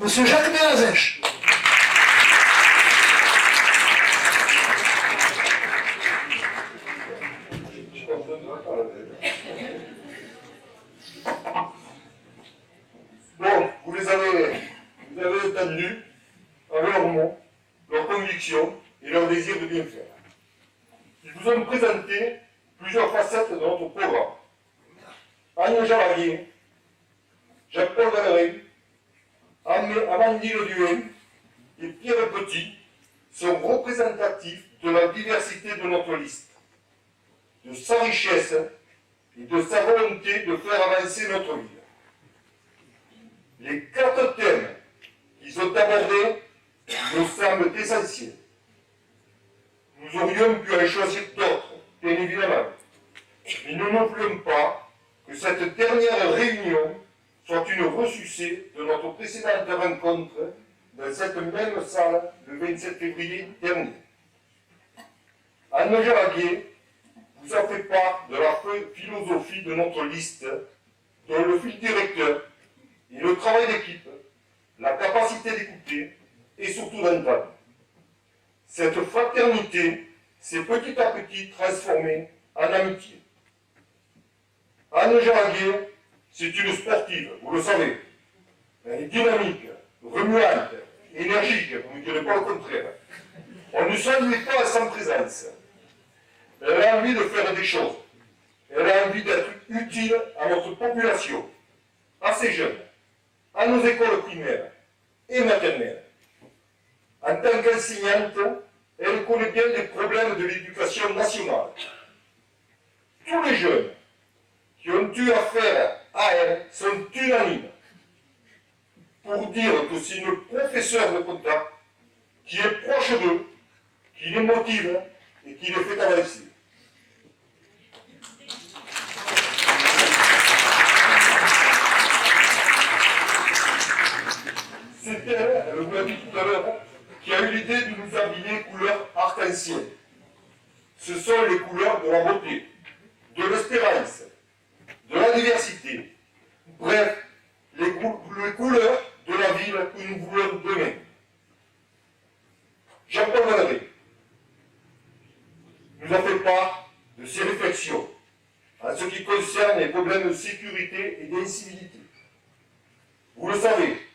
Monsieur Jacques Méazèche. Bon, vous avez entendu avec leurs mots, leurs convictions et leur désir de bien faire. Ils vous ont présenté plusieurs facettes de notre programme. Anne Jaraguier, Jean-Paul Valéry, Amandine Duhain et Pierre Petit sont représentatifs de la diversité de notre liste, de sa richesse et de sa volonté de faire avancer notre ville. Les 4 thèmes qu'ils ont abordés nous semblent essentiels. Nous aurions pu en choisir d'autres, bien évidemment, mais nous n'oublions pas que cette dernière réunion soit une ressucée de notre précédente rencontre dans cette même salle le 27 février dernier. Anne Jaraguier vous a fait part de la philosophie de notre liste, dont le fil directeur et le travail d'équipe, la capacité d'écouter et surtout d'entendre. Cette fraternité s'est petit à petit transformée en amitié. Anne Jaraguier, c'est une sportive, vous le savez. Elle est dynamique, remuante, énergique, vous ne direz pas le contraire. On ne s'ennuie pas à sa présence. Elle a envie de faire des choses. Elle a envie d'être utile à notre population, à ses jeunes, à nos écoles primaires et maternelles. En tant qu'enseignante, elle connaît bien les problèmes de l'éducation nationale. Tous les jeunes qui ont eu affaire à elle sont unanimes pour dire que c'est une professeure de contact qui est proche d'eux, qui les motive et qui les fait avancer. C'est elle, vous l'avez dit tout à l'heure, qui a eu l'idée de nous habiller couleur arc-en-ciel. Ce sont les couleurs de la beauté, de l'espérance, de la diversité, bref, les couleurs de la ville que nous voulons demain. Jean-Paul Valéry nous a fait part de ses réflexions en ce qui concerne les problèmes de sécurité et d'incivilité. Vous le savez,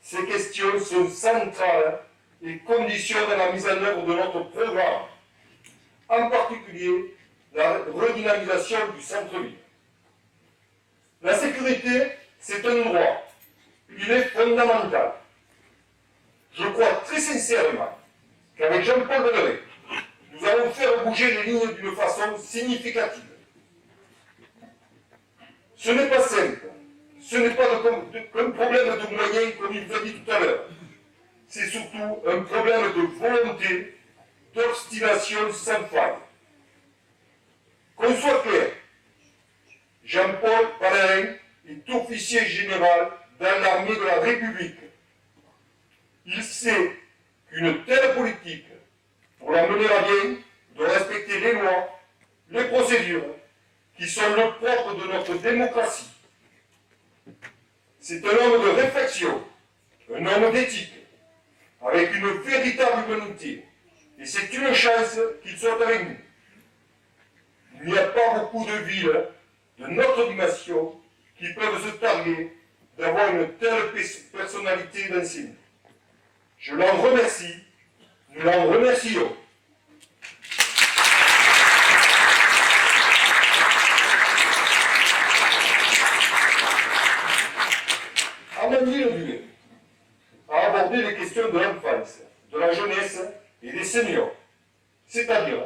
ces questions sont centrales et conditionnent la mise en œuvre de notre programme, en particulier la redynamisation du centre-ville. La sécurité, c'est un droit. Il est fondamental. Je crois très sincèrement qu'avec Jean-Paul Valéry, nous allons faire bouger les lignes d'une façon significative. Ce n'est pas simple. Ce n'est pas qu'un problème de moyens, comme il vous a dit tout à l'heure. C'est surtout un problème de volonté, d'obstination sans faille. Qu'on soit clair, Jean-Paul Valéry est officier général dans l'armée de la République. Il sait qu'une telle politique, pour la mener à bien, doit respecter les lois, les procédures, qui sont le propre de notre démocratie. C'est un homme de réflexion, un homme d'éthique, avec une véritable humanité. Et c'est une chance qu'il soit avec nous. Il n'y a pas beaucoup de villes de notre dimension qui peuvent se targuer d'avoir une telle personnalité d'enseignant. Je l'en remercie, nous l'en remercions. Amandine Duhain a abordé les questions de l'enfance, de la jeunesse et des seniors, c'est-à-dire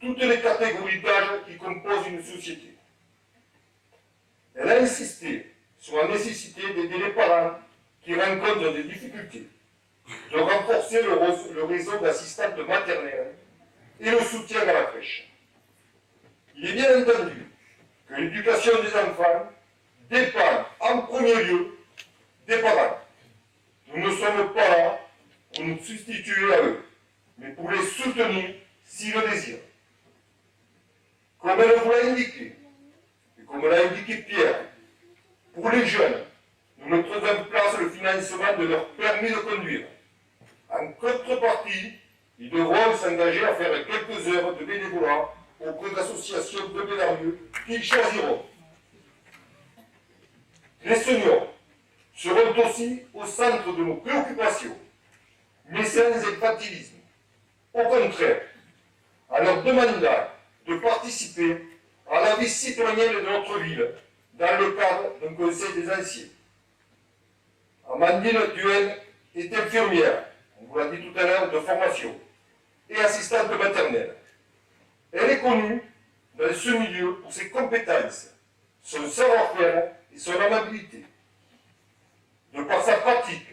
toutes les catégories d'âge qui composent une société. Elle a insisté sur la nécessité d'aider les parents qui rencontrent des difficultés, de renforcer le réseau d'assistantes maternelles et le soutien à la crèche. Il est bien entendu que l'éducation des enfants dépend en premier lieu des parents. Nous ne sommes pas là pour nous substituer à eux, mais pour les soutenir s'ils le désirent. Comme elle vous l'a indiqué, et comme l'a indiqué Pierre, pour les jeunes, nous mettrons en place le financement de leur permis de conduire. En contrepartie, ils devront s'engager à faire quelques heures de bénévolat auprès d'associations de bénévoles qu'ils choisiront. Les seniors seront aussi au centre de nos préoccupations, mais sans infantilisme. Au contraire, en leur demandant de participer à la vie citoyenne de notre ville dans le cadre d'un conseil des anciens. Amandine Duel est infirmière, on vous l'a dit tout à l'heure, de formation, et assistante maternelle. Elle est connue dans ce milieu pour ses compétences, son savoir-faire et son amabilité. De par sa pratique,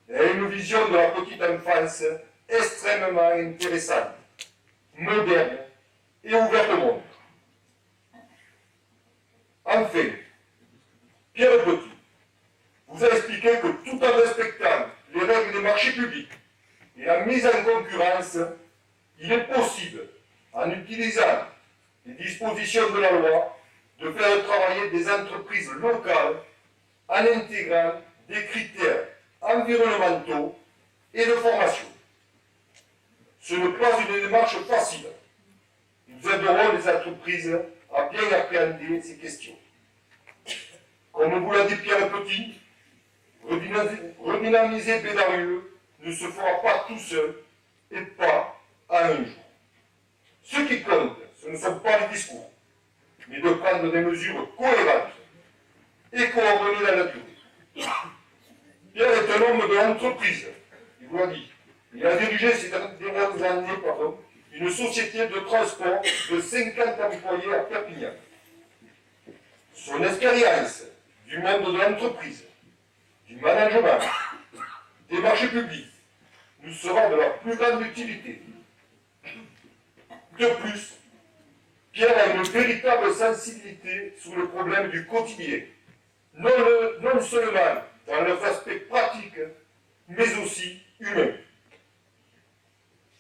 elle a une vision de la petite enfance extrêmement intéressante, moderne et ouverte au monde. Enfin, Pierre Petit vous a expliqué que tout en respectant les règles des marchés publics et en mise en concurrence, il est possible, en utilisant les dispositions de la loi, de faire travailler des entreprises locales en intégrant des critères environnementaux et de formation. Ce n'est pas une démarche facile. Nous aiderons les entreprises à bien appréhender ces questions. Comme vous l'a dit Pierre Petit, redynamiser Bédarieux ne se fera pas tout seul et pas à un jour. Ce qui compte, ce ne sont pas les discours, mais de prendre des mesures cohérentes et coordonnées dans la durée. Pierre est un homme de l'entreprise, il vous l'a dit. Il a dirigé ces dernières années une société de transport de 50 employés à Perpignan. Son expérience du monde de l'entreprise, du management, des marchés publics, nous sera de la plus grande utilité. De plus, Pierre a une véritable sensibilité sur le problème du quotidien, non seulement dans leurs aspects pratiques, mais aussi humains.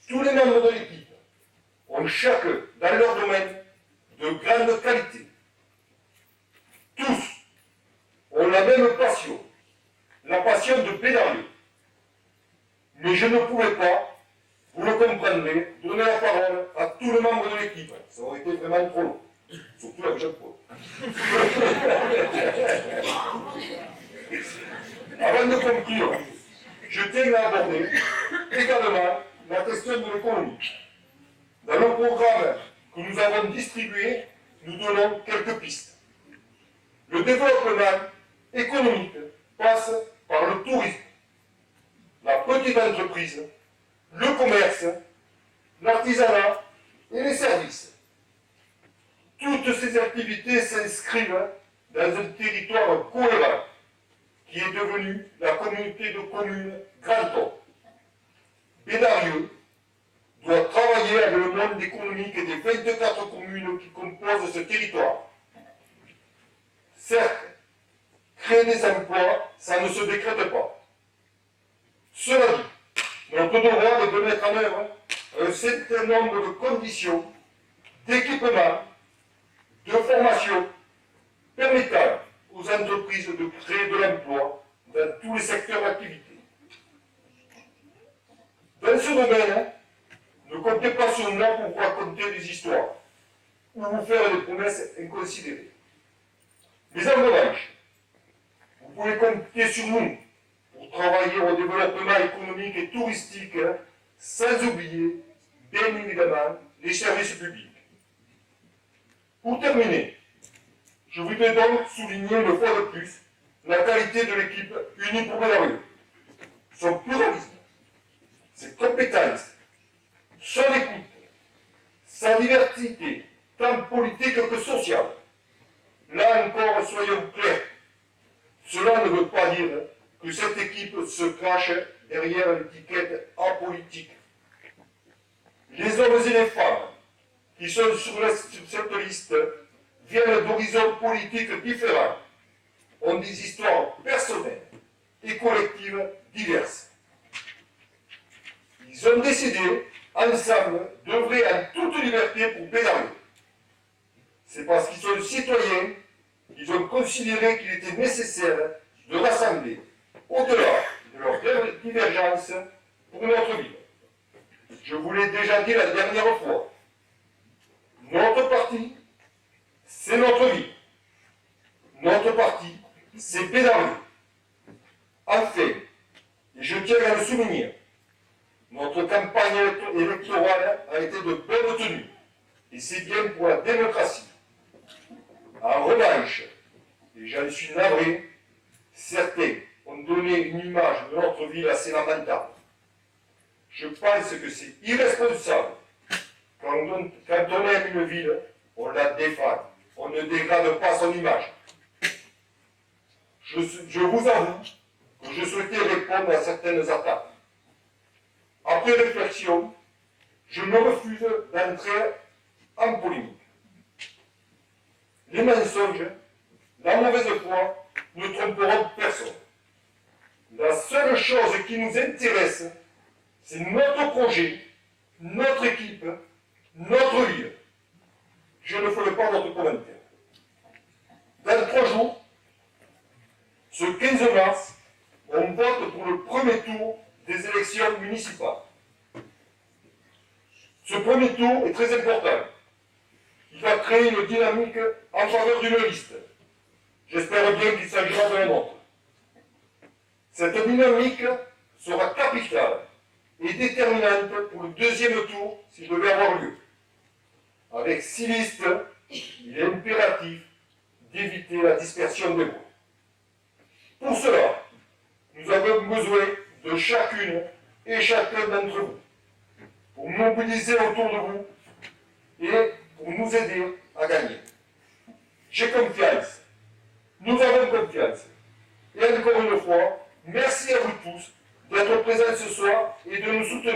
Tous les membres de l'équipe ont chacun, dans leur domaine, de grandes qualités. Tous ont la même passion, la passion de pédaler. Mais je ne pouvais pas, vous le comprendrez, donner la parole à tous les membres de l'équipe. Ça aurait été vraiment trop long, surtout avec Jean-Paul. Avant de conclure, je tiens à aborder également la question de l'économie. Dans le programme que nous avons distribué, nous donnons quelques pistes. Le développement économique passe par le tourisme, la petite entreprise, le commerce, l'artisanat et les services. Toutes ces activités s'inscrivent dans un territoire cohérent qui est devenu la communauté de communes Grand Or. Bédarieux doit travailler avec le monde économique des 24 communes qui composent ce territoire. Certes, créer des emplois, ça ne se décrète pas. Cela dit, notre devoir est de mettre en œuvre un certain nombre de conditions, d'équipement, de formation, permettant aux entreprises de créer de l'emploi dans tous les secteurs d'activité. Dans ce domaine, ne comptez pas sur nous pour raconter des histoires ou vous faire des promesses inconsidérées. Mais en revanche, vous pouvez compter sur nous pour travailler au développement économique et touristique, sans oublier, bien évidemment, les services publics. Pour terminer, je voudrais donc souligner une fois de plus la qualité de l'équipe unie pour Bédarieux, son pluralisme, ses compétences, son écoute, sa diversité, tant politique que sociale. Là encore, soyons clairs, cela ne veut pas dire que cette équipe se cache derrière l'étiquette apolitique. Les hommes et les femmes qui sont sur cette liste viennent d'horizons politiques différents, ont des histoires personnelles et collectives diverses. Ils ont décidé, ensemble, d'œuvrer en toute liberté pour Bédarieux. C'est parce qu'ils sont citoyens qu'ils ont considéré qu'il était nécessaire de rassembler au-delà de leurs divergences pour notre ville. Je vous l'ai déjà dit la dernière fois, notre parti, c'est notre vie. Notre parti, c'est Bédarlé. Enfin, et je tiens à le souligner, notre campagne électorale a été de bonne tenue, et c'est bien pour la démocratie. En revanche, et j'en suis navré, certains ont donné une image de notre ville assez lamentable. Je pense que c'est irresponsable. Quand on aime une ville, on la défend. On ne dégrade pas son image. Je vous avoue que je souhaitais répondre à certaines attaques. Après réflexion, je me refuse d'entrer en polémique. Les mensonges, la mauvaise foi, ne tromperont personne. La seule chose qui nous intéresse, c'est notre projet, notre équipe, notre ville. Je ne ferai pas votre commentaire. Dans 3 jours, ce 15 mars, on vote pour le premier tour des élections municipales. Ce premier tour est très important. Il va créer une dynamique en faveur d'une liste. J'espère bien qu'il s'agira de la nôtre. Cette dynamique sera capitale et déterminante pour le deuxième tour s'il devait avoir lieu. Avec 6 listes, il est impératif d'éviter la dispersion des voix. Pour cela, nous avons besoin de chacune et chacun d'entre vous pour mobiliser autour de vous et pour nous aider à gagner. J'ai confiance. Nous avons confiance. Et encore une fois, merci à vous tous d'être présents ce soir et de nous soutenir.